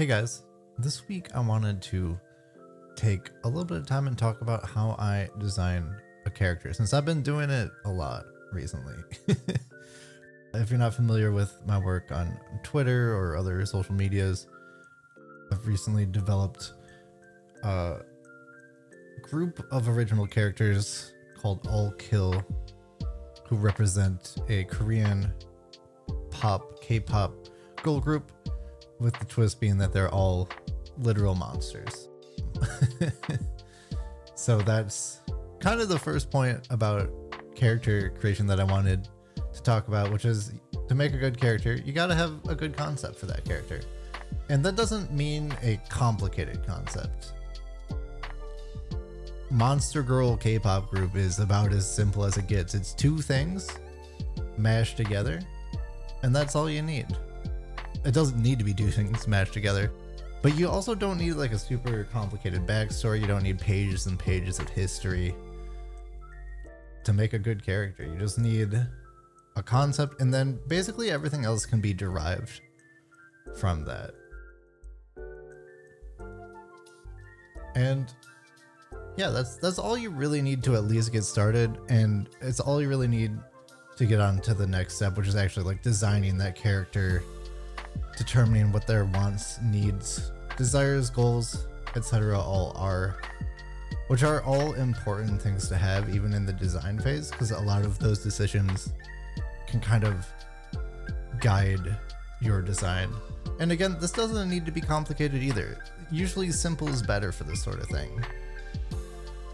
Hey guys, this week I wanted to take a little bit of time and talk about how I design a character, since I've been doing it a lot recently. If you're not familiar with my work on Twitter or other social medias, I've recently developed a group of original characters called All Kill, who represent a Korean K-pop girl group, with the twist being that they're all literal monsters. So that's kind of the first point about character creation that I wanted to talk about, which is to make a good character, you gotta have a good concept for that character. And that doesn't mean a complicated concept. Monster Girl K-pop group is about as simple as it gets. It's two things mashed together, and that's all you need. It doesn't need to be two things mashed together, but you also don't need like a super complicated backstory. You don't need pages and pages of history to make a good character. You just need a concept, and then basically everything else can be derived from that. And yeah, that's all you really need to at least get started, and it's all you really need to get on to the next step, which is actually like designing that character, determining what their wants, needs, desires, goals, etc. all are, which are all important things to have even in the design phase, because a lot of those decisions can kind of guide your design. And again, this doesn't need to be complicated either. Usually simple is better for this sort of thing.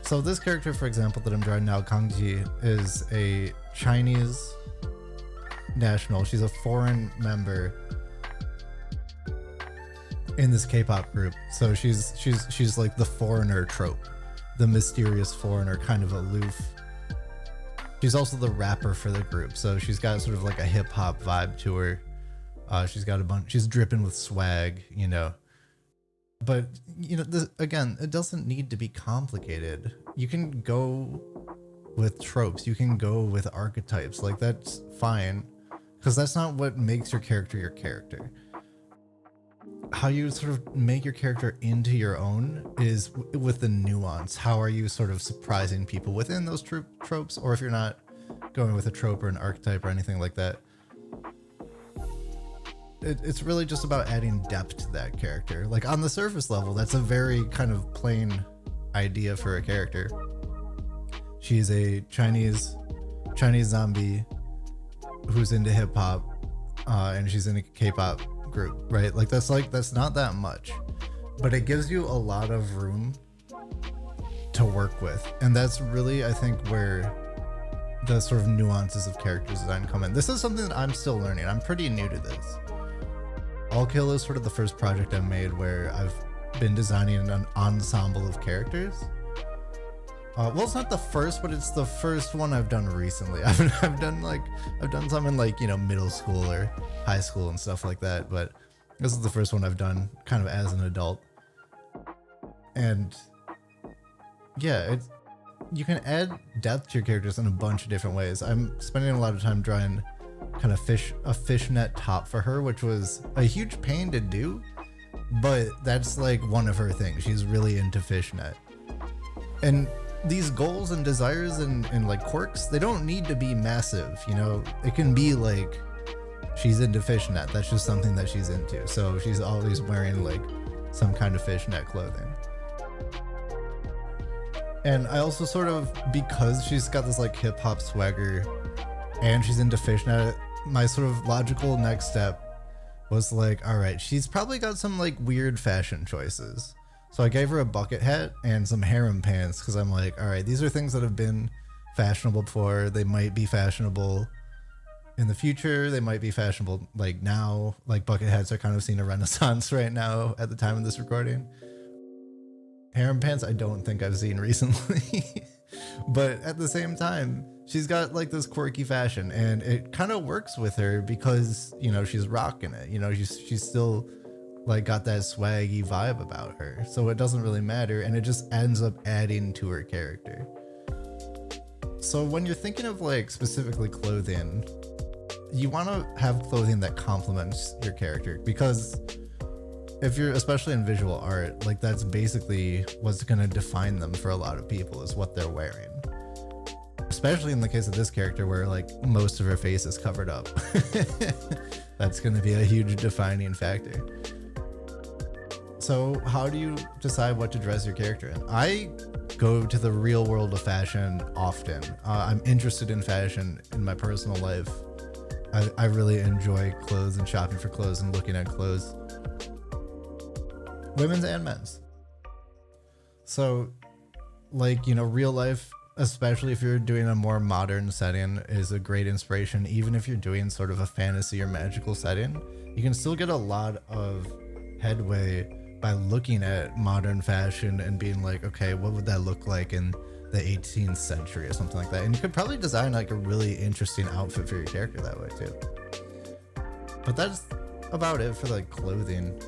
So this character, for example, that I'm drawing now, Kangji, is a Chinese national. She's a foreign member in this K-pop group. So she's like the foreigner trope, the mysterious foreigner, kind of aloof. She's also the rapper for the group, so she's got sort of like a hip-hop vibe to her. She's got she's dripping with swag, you know. But, you know, again, it doesn't need to be complicated. You can go with tropes. You can go with archetypes. Like, that's fine, because that's not what makes your character your character. How you sort of make your character into your own is with the nuance. How are you sort of surprising people within those tropes? Or if you're not going with a trope or an archetype or anything like that, it's really just about adding depth to that character. Like on the surface level, that's a very kind of plain idea for a character. She's a Chinese zombie who's into hip hop, and she's in a K-pop group, right? Like that's not that much, but it gives you a lot of room to work with, and that's really, I think, where the sort of nuances of character design come in. This is something that I'm still learning. I'm pretty new to this. All Kill is sort of the first project I've made where I've been designing an ensemble of characters. Well, it's not the first, but it's the first one I've done recently. I've done some in, like, you know, middle school or high school and stuff like that, but this is the first one I've done kind of as an adult. And yeah, you can add depth to your characters in a bunch of different ways. I'm spending a lot of time drawing kind of a fishnet top for her, which was a huge pain to do, but that's like one of her things. She's really into fishnet. And these goals and desires and like quirks, they don't need to be massive, you know. It can be like she's into fishnet. That's just something that she's into. So she's always wearing like some kind of fishnet clothing. And I also sort of, because she's got this like hip hop swagger and she's into fishnet, my sort of logical next step was like, all right, she's probably got some like weird fashion choices. So I gave her a bucket hat and some harem pants, because I'm like, all right, these are things that have been fashionable before. They might be fashionable in the future. They might be fashionable like now. Like bucket hats are kind of seeing a renaissance right now at the time of this recording. Harem pants, I don't think I've seen recently. But at the same time, she's got like this quirky fashion, and it kind of works with her because, you know, she's rocking it. You know, she's still like got that swaggy vibe about her, so it doesn't really matter, and it just ends up adding to her character. So when you're thinking of like specifically clothing, you want to have clothing that complements your character, because if you're especially in visual art, like that's basically what's going to define them for a lot of people, is what they're wearing. Especially in the case of this character where like most of her face is covered up. That's going to be a huge defining factor. So how do you decide what to dress your character in? I go to the real world of fashion often. I'm interested in fashion in my personal life. I really enjoy clothes and shopping for clothes and looking at clothes. Women's and men's. So like, you know, real life, especially if you're doing a more modern setting, is a great inspiration. Even if you're doing sort of a fantasy or magical setting, you can still get a lot of headway by looking at modern fashion and being like, okay, what would that look like in the 18th century or something like that? And you could probably design like a really interesting outfit for your character that way too. But that's about it for like clothing.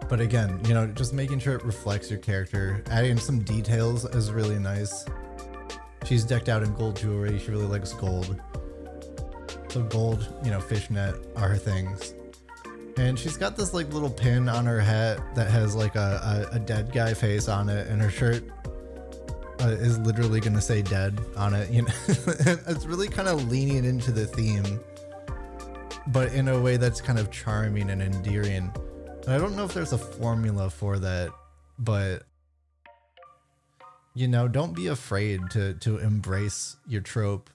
But again, you know, just making sure it reflects your character. Adding some details is really nice. She's decked out in gold jewelry. She really likes gold. So gold, you know, fishnet are her things. And she's got this like little pin on her hat that has like a dead guy face on it, and her shirt is literally gonna say dead on it. You know, it's really kind of leaning into the theme, but in a way that's kind of charming and endearing. And I don't know if there's a formula for that, but you know, don't be afraid to embrace your trope.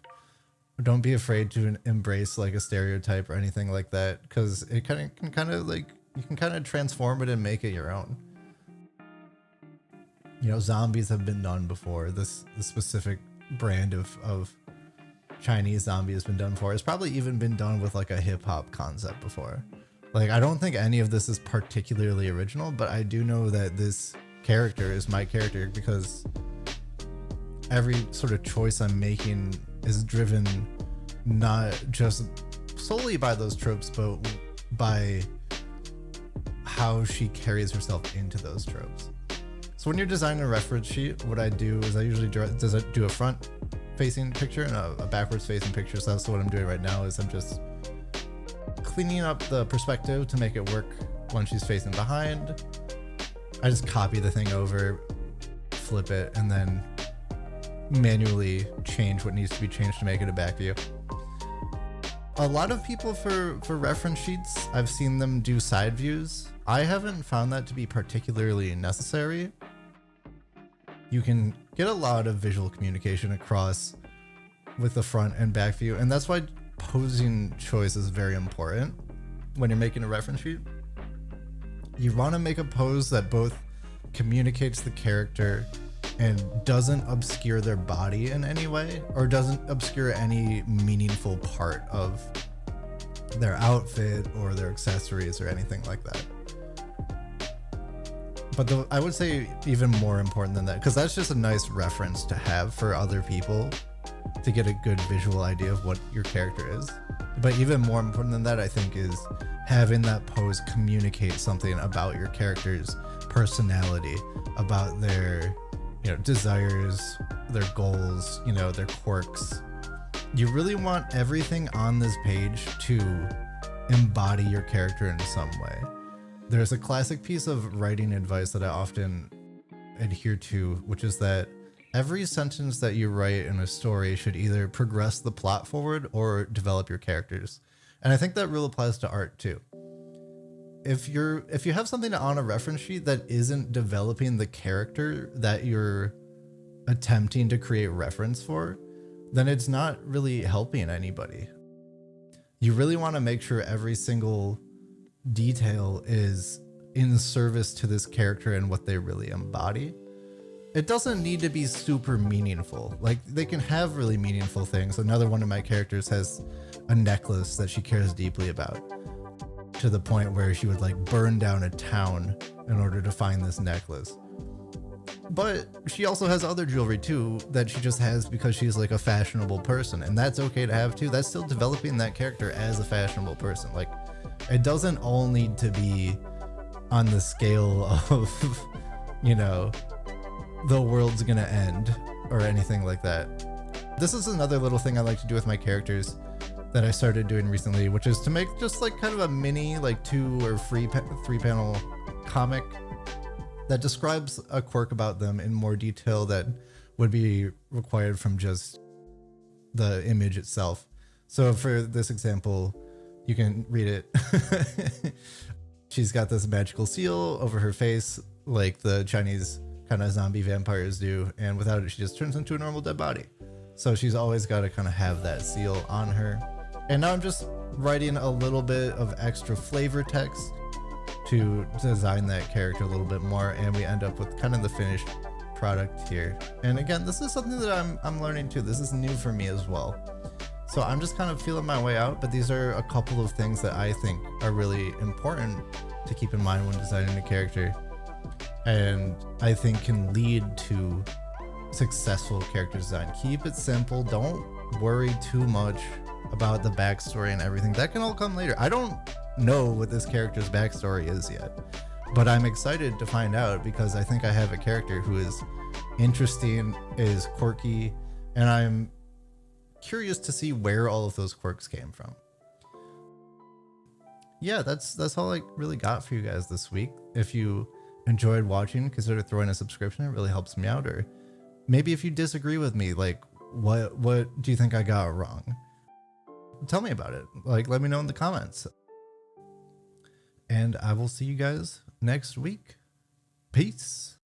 Don't be afraid to embrace like a stereotype or anything like that, because it can kind of like, you can kind of transform it and make it your own. You know, zombies have been done before. This specific brand of Chinese zombie has been done before. It's probably even been done with like a hip hop concept before. Like, I don't think any of this is particularly original, but I do know that this character is my character because every sort of choice I'm making is driven not just solely by those tropes, but by how she carries herself into those tropes. So when you're designing a reference sheet, what I do is I usually do a front facing picture and a backwards facing picture. So that's what I'm doing right now, is I'm just cleaning up the perspective to make it work when she's facing behind. I just copy the thing over, flip it, and then manually change what needs to be changed to make it a back view. A lot of people for reference sheets, I've seen them do side views. I haven't found that to be particularly necessary. You can get a lot of visual communication across with the front and back view, and that's why posing choice is very important when you're making a reference sheet. You want to make a pose that both communicates the character and doesn't obscure their body in any way, or doesn't obscure any meaningful part of their outfit or their accessories or anything like that. But I would say even more important than that, because that's just a nice reference to have for other people to get a good visual idea of what your character is. But even more important than that, I think, is having that pose communicate something about your character's personality, about their, you know, desires, their goals, you know, their quirks. You really want everything on this page to embody your character in some way. There's a classic piece of writing advice that I often adhere to, which is that every sentence that you write in a story should either progress the plot forward or develop your characters. And I think that really applies to art too. If you have something on a reference sheet that isn't developing the character that you're attempting to create reference for, then it's not really helping anybody. You really want to make sure every single detail is in service to this character and what they really embody. It doesn't need to be super meaningful. Like, they can have really meaningful things. Another one of my characters has a necklace that she cares deeply about, to the point where she would like burn down a town in order to find this necklace. But she also has other jewelry too that she just has because she's like a fashionable person, and that's okay to have too. That's still developing that character as a fashionable person. Like, it doesn't all need to be on the scale of, you know, the world's gonna end or anything like that. This is another little thing I like to do with my characters. that I started doing recently, which is to make just like kind of a mini like 2 or 3 panel comic that describes a quirk about them in more detail that would be required from just the image itself. So for this example, you can read it. She's got this magical seal over her face like the Chinese kind of zombie vampires do, and without it she just turns into a normal dead body. So she's always got to kind of have that seal on her. And now I'm just writing a little bit of extra flavor text to design that character a little bit more, and we end up with kind of the finished product here. And again, this is something that I'm learning too. This is new for me as well. So I'm just kind of feeling my way out, but these are a couple of things that I think are really important to keep in mind when designing a character, and I think can lead to successful character design. Keep it simple. Don't worry too much about the backstory and everything. That can all come later. I don't know what this character's backstory is yet, but I'm excited to find out because I think I have a character who is interesting, is quirky, and I'm curious to see where all of those quirks came from. Yeah, that's all I really got for you guys this week. If you enjoyed watching, consider throwing a subscription. It really helps me out. Or maybe if you disagree with me, like what do you think I got wrong? Tell me about it. Like, let me know in the comments. And I will see you guys next week. Peace.